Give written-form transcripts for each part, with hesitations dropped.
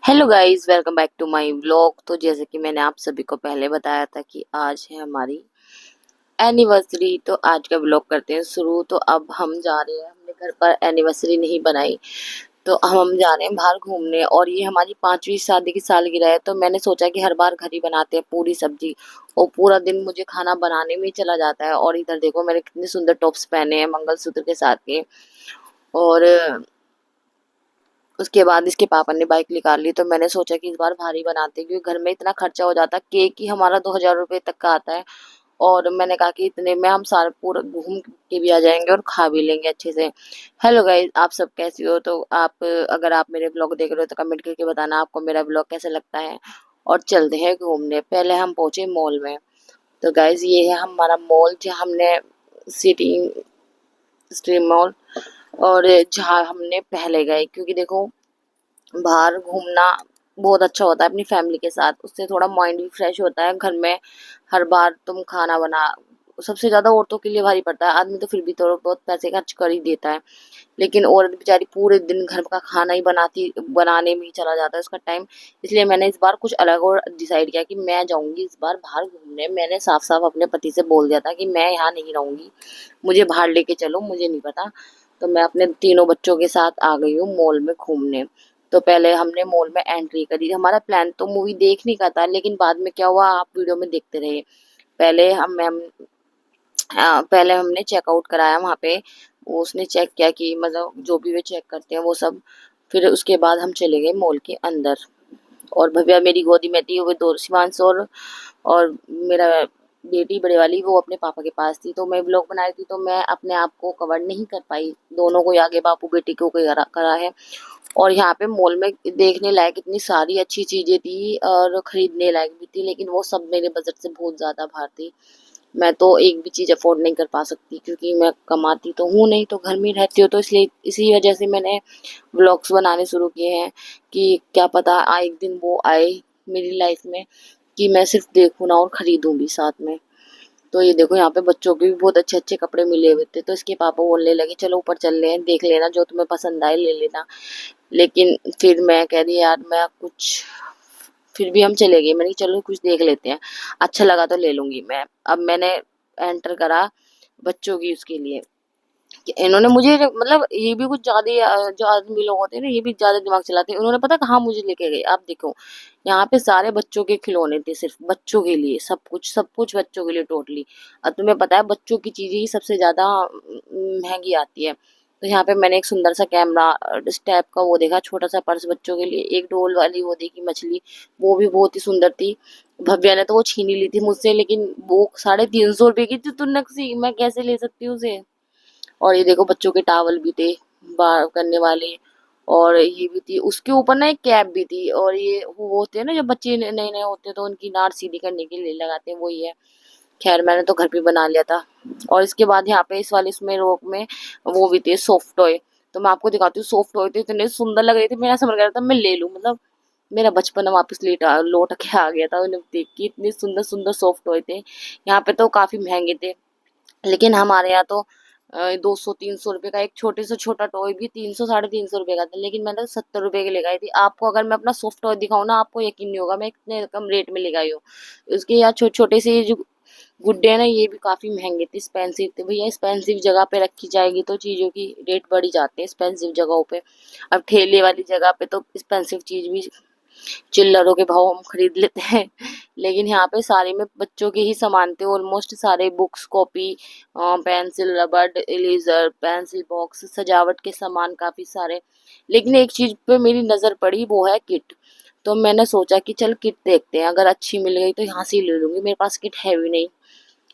Hello guys, welcome back to my vlog. तो जैसे कि मैंने आप सभी को पहले बताया था कि आज है हमारी एनिवर्सरी, तो आज का व्लॉग करते हैं शुरू। तो अब हम जा रहे हैं, हमने घर पर एनिवर्सरी नहीं बनाई तो हम जा रहे हैं बाहर घूमने। और ये हमारी 5वीं शादी की सालगिरह है, तो मैंने सोचा कि हर बार घर ही बनाते हैं पूरी सब्जी, और पूरा दिन मुझे खाना बनाने में ही चला जाता है। और इधर देखो मैंने कितने सुंदर टॉप्स पहने हैं मंगलसूत्र के साथ के। और उसके बाद इसके पापा ने बाइक निकाल ली, तो मैंने सोचा कि इस बार भारी बनाते हैं, क्योंकि घर में इतना खर्चा हो जाता है। केक ही हमारा 2,000 रुपये तक का आता है। और मैंने कहा कि इतने में हम सारा पूरा घूम के भी आ जाएंगे और खा भी लेंगे अच्छे से। हेलो गाइस, आप सब कैसे हो? तो आप, अगर आप मेरे ब्लॉग देख रहे हो तो कमेंट करके बताना आपको मेरा ब्लॉग कैसा लगता है। और चलते हैं घूमने। पहले हम पहुंचे मॉल में। तो गाइस, ये है हमारा मॉल जहाँ हमने सिटी स्ट्रीम मॉल, और जहाँ हमने पहले गए, क्योंकि देखो बाहर घूमना बहुत अच्छा होता है अपनी फैमिली के साथ। उससे थोड़ा माइंड भी फ्रेश होता है। घर में हर बार तुम खाना बना, सबसे ज्यादा औरतों के लिए भारी पड़ता है। आदमी तो फिर भी थोड़ा बहुत पैसे खर्च कर ही देता है, लेकिन औरत बेचारी पूरे दिन घर का खाना ही बनाने में ही चला जाता है उसका टाइम। इसलिए मैंने इस बार कुछ अलग और डिसाइड किया कि मैं जाऊंगी इस बार बाहर घूमने। मैंने साफ साफ अपने पति से बोल दिया था कि मैं यहाँ नहीं रहूंगी, मुझे बाहर लेके चलो, मुझे नहीं पता। तो मैं अपने तीनों बच्चों के साथ आ गई हूँ मॉल में घूमने। तो पहले हमने मॉल में एंट्री करी। हमारा प्लान तो मूवी देखने का था, लेकिन बाद में क्या हुआ आप वीडियो में देखते रहे। पहले पहले हमने चेकआउट कराया वहाँ पे। वो उसने चेक किया कि मतलब जो भी वे चेक करते हैं वो सब। फिर उसके बाद हम चले गए मॉल के अंदर। और भव्या मेरी गोदी में थी, वो दो शिवांश और मेरा बेटी बड़े वाली वो अपने पापा के पास थी। तो मैं ब्लॉग बनाई थी, तो मैं अपने आप को कवर नहीं कर पाई। दोनों को आगे बापू बेटी को करा है। और यहाँ पे मॉल में देखने लायक इतनी सारी अच्छी चीजें थी और खरीदने लायक भी थी, लेकिन वो सब मेरे बजट से बहुत ज्यादा बाहर थी। मैं तो एक भी चीज अफोर्ड नहीं कर पा सकती, क्योंकि मैं कमाती तो हूँ नहीं, तो घर में ही रहती हूँ। तो इसलिए इसी वजह से मैंने व्लॉग्स बनाने शुरू किए हैं, कि क्या पता एक दिन वो आए मेरी लाइफ में कि मैं सिर्फ देखूँ ना और खरीदूं भी साथ में। तो ये देखो यहाँ पे बच्चों के भी बहुत अच्छे अच्छे कपड़े मिले हुए थे। तो इसके पापा बोलने लगे चलो ऊपर चल रहे हैं, देख लेना जो तुम्हें पसंद आए ले लेना। लेकिन फिर मैं कह रही यार मैं कुछ, फिर भी हम चले गए। मैंने कहा, चलो कुछ देख लेते हैं, अच्छा लगा तो ले लूंगी मैं। अब मैंने एंटर करा बच्चों की उसके लिए, कि इन्होंने मुझे मतलब ये भी कुछ ज्यादा जो आदमी लोग होते हैं ना, ये भी ज्यादा दिमाग चलाते हैं। उन्होंने पता कहाँ मुझे लेके गए? आप देखो, यहाँ पे सारे बच्चों के खिलौने थे, सिर्फ बच्चों के लिए, सब कुछ बच्चों के लिए टोटली। अब तुम्हें पता है बच्चों की चीजें ही सबसे ज्यादा महंगी आती है। तो यहाँ पे मैंने एक सुंदर सा कैमरा इस टाइप का वो देखा, छोटा सा पर्स बच्चों के लिए, एक डोल वाली वो देखी मछली, वो भी बहुत ही सुंदर थी। भव्या ने तो वो छीन ही ली थी मुझसे, लेकिन वो 350 रुपए की थी, तो नक्सी मैं कैसे ले सकती हूँ उसे। और ये देखो बच्चों के टावल भी थे बार करने वाले। और ये भी थी, उसके ऊपर ना एक कैप भी थी। और ये वो होते हैं ना जब बच्चे नए नए होते हैं तो उनकी नाड़ सीधी करने के लिए लगाते हैं, वही है। खैर मैंने तो घर पे बना लिया था। और इसके बाद यहाँ पे इस वाले इसमें रोक में वो भी थे सॉफ्ट टॉय। तो मैं आपको दिखाती हूँ, सॉफ्ट टॉय थे इतने सुंदर लग रहे थे, मेरा समझ गया था मैं ले लूं। मतलब मेरा बचपन वापस लौट के आ गया था उन्हें देख के। इतने सुंदर सुंदर सॉफ्ट टॉय थे। यहाँ पे तो काफी महंगे थे, लेकिन हमारे यहाँ तो 200-300 रुपए का एक छोटे से छोटा टॉय भी 300-350 रुपए का था। लेकिन मैंने तो 70 रुपए के ले गई थी। आपको अगर मैं अपना सॉफ्ट टॉय दिखाऊं ना, आपको यकीन नहीं होगा मैं इतने कम रेट में ले गई हूँ। उसके यहाँ छोटे छोटे से जो गुड्डे हैं ना, ये भी काफी महंगे थे, एक्सपेंसिव थे। भैया एक्सपेंसिव जगह पे रखी जाएगी तो चीजों की रेट बढ़ ही जाते हैं एक्सपेंसिव जगहों पे। अब ठेले वाली जगह पे तो एक्सपेंसिव चीज भी चिल्लरों के भाव हम खरीद लेते हैं। लेकिन यहाँ पे सारे में बच्चों के ही सामान थे ऑलमोस्ट सारे, बुक्स, कॉपी, पेंसिल, रबड़, इरेजर, पेंसिल बॉक्स, सजावट के सामान काफी सारे। लेकिन एक चीज पे मेरी नजर पड़ी, वो है किट। तो मैंने सोचा कि चल किट देखते हैं, अगर अच्छी मिल गई तो यहाँ से ही ले लूंगी। मेरे पास किट है भी नहीं,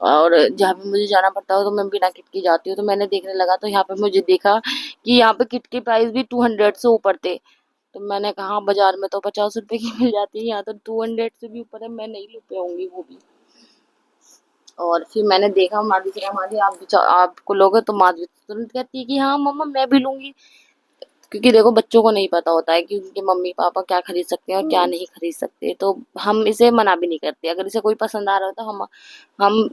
और जहाँ पे मुझे जाना पड़ता हो तो मैं बिना किट की जाती हूँ। तो मैंने देखने लगा, तो यहाँ पे मुझे देखा कि यहाँ पे किट के प्राइस भी 200 से ऊपर थे। तो मैंने कहा बाजार में तो 50 रुपए की मिल जाती है, यहाँ तो 200 से भी ऊपर है, मैं नहीं ले पाऊंगी वो भी। और फिर मैंने देखा, माधवी से कहा माधवी आपको लोगे? तो माधवी तुरंत कहती है कि हाँ मम्मा मैं भी लूंगी। क्योंकि देखो बच्चों को नहीं पता होता है कि उनके मम्मी पापा क्या खरीद सकते हैं और क्या नहीं खरीद सकते, तो हम इसे मना भी नहीं करते। अगर इसे कोई पसंद आ रहा हो तो हम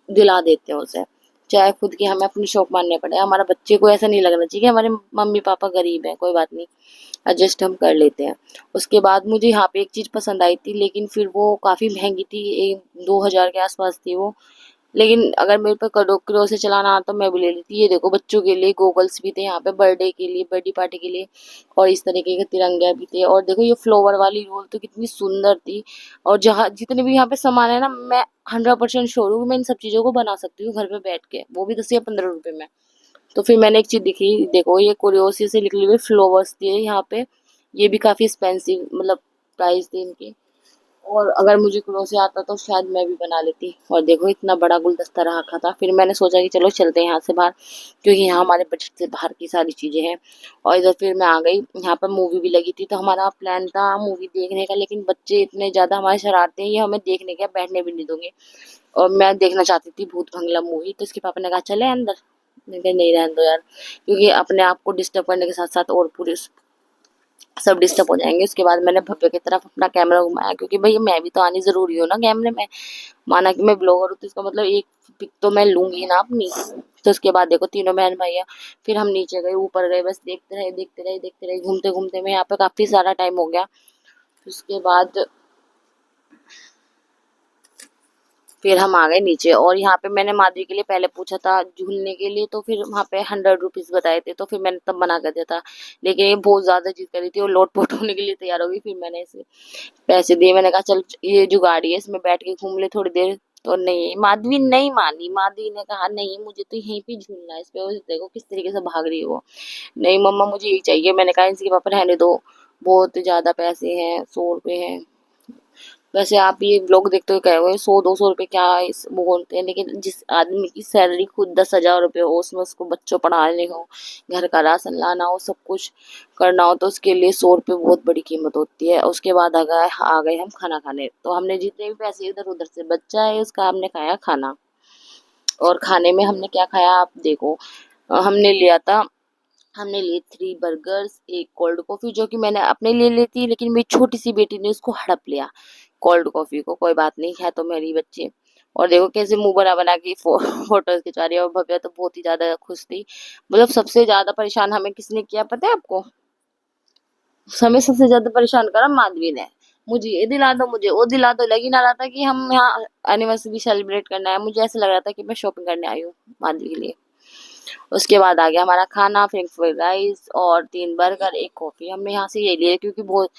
दिला देते हैं उसे, चाहे खुद की हमें अपनी शौक मानने पड़े। हमारा बच्चे को ऐसा नहीं लगना चाहिए कि हमारे मम्मी पापा गरीब है, कोई बात नहीं, एडजस्ट हम कर लेते हैं। उसके बाद मुझे यहाँ पे एक चीज़ पसंद आई थी, लेकिन फिर वो काफ़ी महंगी थी, 2,000 के आसपास थी वो। लेकिन अगर मेरे पे कड़ों से चलाना आता तो मैं भी ले लेती। ये देखो, बच्चों के लिए गोगल्स भी थे यहाँ पे, बर्थडे के लिए, बर्थडे पार्टी के लिए। और इस तरीके के तिरंगे भी थे। और देखो, ये फ्लावर वाली रोल तो कितनी सुंदर थी। और जहाँ जितने भी यहाँ पे सामान है ना, मैं 100% श्योर हूँ कि मैं इन सब चीज़ों को बना सकती हूँ घर पे बैठ के, वो भी 10 या 15 रुपए में। तो फिर मैंने एक चीज़ दिखी, देखो, ये कुरियोसी से निकली हुई फ्लावर्स थी यहाँ पे। ये भी काफ़ी एक्सपेंसिव, मतलब प्राइस थी इनकी। और अगर मुझे क्रोशे आता तो शायद मैं भी बना लेती। और देखो, इतना बड़ा गुलदस्ता रखा था। फिर मैंने सोचा कि चलो चलते हैं यहाँ से बाहर, क्योंकि यहाँ हमारे बजट से बाहर की सारी चीज़ें हैं। और इधर फिर मैं आ गई, यहाँ पर मूवी भी लगी थी, तो हमारा प्लान था मूवी देखने का, लेकिन बच्चे इतने ज़्यादा हमारे शरारते हैं, ये हमें देखने के बैठने भी नहीं दोगे। और मैं देखना चाहती थी भूत बंगला मूवी, तो इसके पापा ने कहा चले अंदर। मैंने कहा नहीं, रहने दो यार, क्योंकि अपने आप को डिस्टर्ब करने के साथ साथ और पूरे सब डिस्टर्ब हो जाएंगे। उसके बाद मैंने भव्य की तरफ अपना कैमरा घुमाया, क्योंकि भैया मैं भी तो आनी जरूरी हूँ ना कैमरे में। माना कि मैं ब्लॉगर हूँ, तो इसका मतलब एक पिक तो मैं लूंगी ना अपनी। तो उसके बाद देखो, तीनों बहन भैया, फिर हम नीचे गए, ऊपर गए, बस देखते रहे देखते रहे देखते रहे, घूमते घूमते में यहाँ पे काफी सारा टाइम हो गया। उसके बाद फिर हम आ गए नीचे। और यहाँ पे मैंने माधवी के लिए पहले पूछा था झूलने के लिए, तो फिर वहाँ पे 100 रुपीज बताए थे, तो फिर मैंने तब मना कर दिया था। लेकिन ये बहुत ज्यादा जिद कर रही थी और लोटपोट होने के लिए तैयार हो गई। फिर मैंने इसे पैसे दिए, मैंने कहा चल ये जो गाड़ी है इसमें बैठ के घूम ले थोड़ी देर। तो नहीं, माधवी नहीं मानी। माधवी ने कहा नहीं, मुझे तो यहीं पे झूलना है इस पे। और देखो किस तरीके से भाग रही है वो। नहीं मम्मा, मुझे यही चाहिए। मैंने कहा इसके पापा रहने दो, बहुत ज्यादा पैसे हैं, 100 रुपए हैं। वैसे आप ये ब्लॉग देखते हुए कहोगे 100-200 रुपए क्या इस वो बोलते हैं, लेकिन जिस आदमी की सैलरी खुद 10,000 रुपये हो, उसमें उसको बच्चों पढ़ाने हो, घर का राशन लाना हो, सब कुछ करना हो, तो उसके लिए 100 रुपये बहुत बड़ी कीमत होती है। उसके बाद आ गए हम खाना खाने। तो हमने जितने भी पैसे इधर उधर से बचा है उसका हमने खाया खाना। और खाने में हमने क्या खाया आप देखो, हमने लिया था, हमने लिए 3 बर्गर्स, एक कोल्ड कॉफी, जो कि मैंने अपने लिए ली थी, लेकिन मेरी छोटी सी बेटी ने उसको हड़प लिया कोल्ड कॉफी को। कोई बात नहीं, है तो मेरी बच्ची। और देखो कैसे मुंह बना बना के फोटोज खिंचा रही है। और भव्या तो बहुत ही ज्यादा खुश थी। मतलब सबसे ज्यादा परेशान हमें किसने किया पता है आपको? हमें सबसे ज्यादा परेशान करा माधवी ने। मुझे ये दिला दो, मुझे वो दिला दो। लग ही ना रहा था कि हम यहाँ एनिवर्सरी सेलिब्रेट करना है, मुझे ऐसा लग रहा था कि मैं शॉपिंग करने आई हूँ माधवी के लिए। उसके बाद आ गया हमारा खाना, फ्रेंच फ्राइड राइस और 3 बर्गर, एक कॉफी। हमने यहाँ से ये लिए, क्योंकि बहुत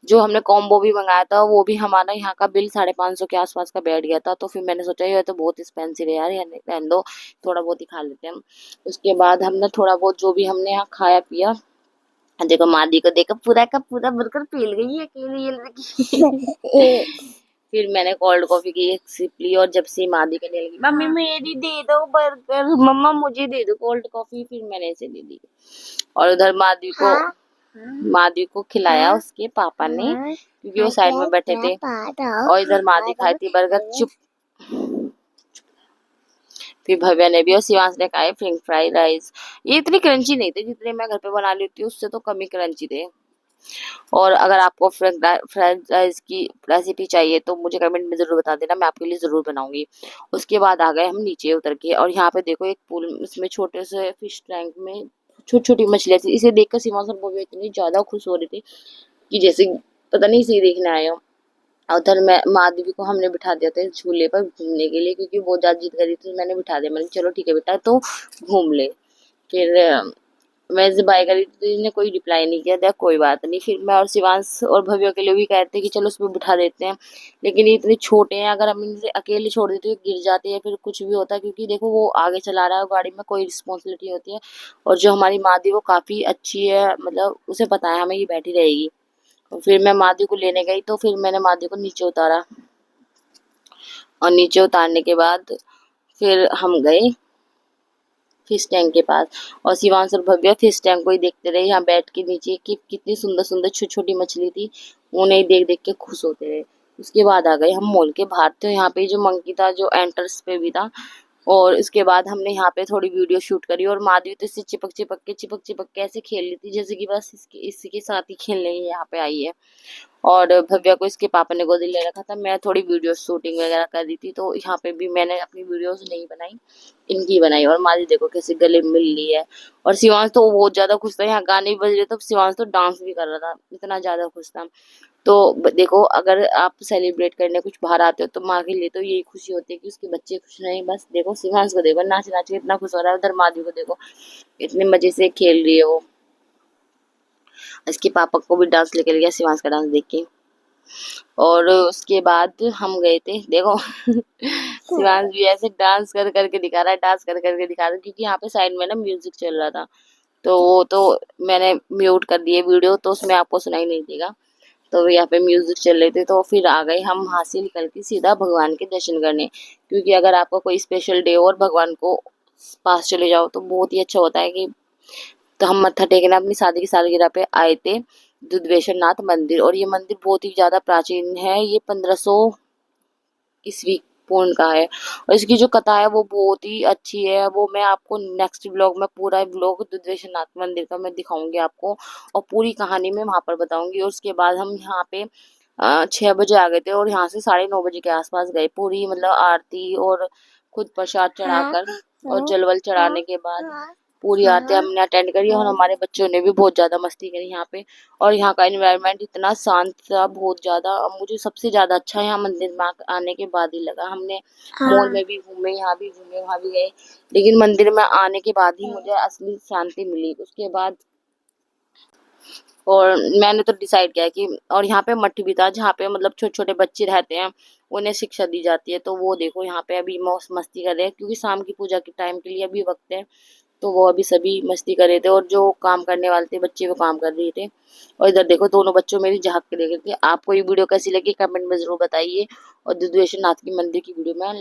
जो हमने कॉम्बो भी मंगाया था वो भी हमारा यहाँ का बिल 550 के आसपास का बैठ गया था। तो फिर मैंने सोचा ये तो बहुत एक्सपेंसिव है यार, रहने दो, थोड़ा बहुत ही खा लेते हैं हम। उसके बाद हमने थोड़ा बहुत जो भी हमने यहाँ खाया पिया। देखो मादी को देखो, पूरा का पूरा बर्गर पील गई है अकेले, ये लड़की। फिर मैंने कोल्ड कॉफी की एक सिप ली, और जब से मादी करने लगी मम्मी मेरी दे दो बर्गर, मम्मा मुझे दे दो कोल्ड कॉफी, फिर मैंने इसे दे दी। और उधर मादी को खिलाया उसके पापा ने, क्योंकि वो साइड में बैठे थे। और इधर मादी खाई थी बर्गर। चुप। फिर भव्या ने भी और शिवांश ने खाए फ्रेंच फ्राई राइस। ये इतनी क्रंची नहीं थे जितने मैं घर पे बना लेती हूँ, उससे तो कम ही क्रंची थे। और अगर आपको फ्रेंच राइस की रेसिपी चाहिए तो मुझे कमेंट में ज़रूर बता देना, मैं आपके लिए ज़रूर बनाऊंगी। उसके बाद आ गए हम नीचे उतर के। और यहाँ पे देखो एक पूल, इसमें छोटे से फिश टैंक में छोटी छोटी मछलियाँ थी। इसे देखकर सीमा सर वो भी इतनी ज़्यादा खुश हो रही थी कि जैसे पता नहीं इसे देखने आए हो। और उधर मैं माधवी को हमने बिठा दिया था झूले पर घूमने के लिए, क्योंकि बहुत ज़्यादा जिद करी थी। मैंने बिठा दिया, मैंने चलो ठीक है बेटा, तो घूम ले। फिर मैं जब बाय करी तो इसने कोई रिप्लाई नहीं किया था। कोई बात नहीं, फिर मैं और शिवांश और भव्य के लिए भी कहते कि चलो उसमें बिठा देते हैं, लेकिन ये इतने छोटे हैं, अगर हम इनसे अकेले छोड़ देते तो गिर जाते हैं, फिर कुछ भी होता है। क्योंकि देखो वो आगे चला रहा है, गाड़ी में कोई रिस्पॉन्सिबिलिटी होती है। और जो हमारी मादी वो काफ़ी अच्छी है, मतलब उसे पता है हमें ये बैठी रहेगी। और फिर मैं मादी को लेने गई, तो फिर मैंने मादी को नीचे उतारा। और नीचे उतारने के बाद फिर हम गए फिश टैंक के पास। और शिवांश और भव्या फिश टैंक को ही देखते रहे, यहाँ बैठ के नीचे कि कितनी सुंदर सुंदर छोटी छोटी मछली थी, उन्हें देख देख के खुश होते रहे। उसके बाद आ गए हम मॉल के बाहर। तो यहाँ पे जो मंकी था, जो एंट्रेंस पे भी था, और इसके बाद हमने यहाँ पे थोड़ी वीडियो शूट करी और माधवी तो इससे चिपक के ऐसे खेल रही थी जैसे कि बस इसी के साथ ही खेलने ही यहाँ पे आई है। और भव्या को इसके पापा ने गोदी ले रखा था। मैं थोड़ी वीडियो शूटिंग वगैरह कर रही थी, तो यहाँ पे भी मैंने अपनी वीडियोस नहीं बनाई, इनकी बनाई। और माधवी देखो कैसे गले मिल रही है। और शिवांश तो बहुत ज्यादा खुश था, यहाँ गाने भी बज रहे तो शिवांश तो डांस भी कर रहा था, इतना ज्यादा खुश था। तो देखो, अगर आप सेलिब्रेट करने कुछ बाहर आते हो तो माँ के लिए तो यही खुशी होती है कि उसके बच्चे खुश नहीं। बस देखो शिवांश को देखो नाच नाच के इतना खुश हो रहा है, उधर माधवी को देखो इतने मजे से खेल रही है वो। इसके पापा को भी डांस लेकर गया शिवांश का डांस देख के। और उसके बाद हम गए थे देखो शिवांश भी ऐसे डांस कर करके दिखा रहा है, डांस कर करके दिखा रहा है, क्योंकि यहाँ पे साइड में ना म्यूजिक चल रहा था, तो वो तो मैंने म्यूट कर दिए वीडियो, तो उसमें आपको सुनाई नहीं देगा। तो यहाँ पे म्यूजिक चल रहे थे, तो फिर आ गए हम वहां से निकल के सीधा भगवान के दर्शन करने, क्योंकि अगर आपका कोई स्पेशल डे और भगवान को पास चले जाओ तो बहुत ही अच्छा होता है कि। तो हम मत्था टेकने अपनी शादी की सालगिरह पे आए थे दुधवेश्वर नाथ मंदिर। और ये मंदिर बहुत ही ज्यादा प्राचीन है, ये 1500 ईस्वी पूर्ण का है। और इसकी जो कथा है वो बहुत ही अच्छी है, वो मैं आपको नेक्स्ट ब्लॉग में पूरा ब्लॉग दुधवेश्वर नाथ मंदिर का मैं दिखाऊंगी आपको, और पूरी कहानी मैं वहां पर बताऊंगी। और उसके बाद हम यहाँ पे 6 बजे आ गए थे, और यहाँ से 9:30 बजे के आसपास गए। पूरी मतलब आरती और खुद प्रसाद चढ़ाकर और जलवल चढ़ाने के बाद पूरी आरती हमने अटेंड करी, और हमारे बच्चों ने भी बहुत ज्यादा मस्ती करी यहाँ पे। और यहाँ का एनवायरनमेंट इतना शांत था, बहुत ज्यादा। मुझे सबसे ज्यादा अच्छा यहाँ मंदिर में आने के बाद ही लगा। हमने मॉल में भी घूमे, यहाँ भी घूमे, वहां भी गए, लेकिन मंदिर में आने के बाद ही मुझे असली शांति मिली। उसके बाद और मैंने तो डिसाइड किया कि, और यहाँ पे मठ भी था जहाँ पे मतलब छोटे छोटे बच्चे रहते हैं, उन्हें शिक्षा दी जाती है। तो वो देखो यहाँ पे अभी मौज मस्ती कर रहे हैं, क्योंकि शाम की पूजा के टाइम के लिए अभी वक्त है। तो वो अभी सभी मस्ती कर रहे थे, और जो काम करने वाले थे बच्चे वो काम कर रहे थे। और इधर देखो दोनों बच्चों मेरी झांक के देख रहे थे। आपको ये वीडियो कैसी लगी कमेंट में जरूर बताइए, और दुधेश्वर नाथ की मंदिर की वीडियो मैं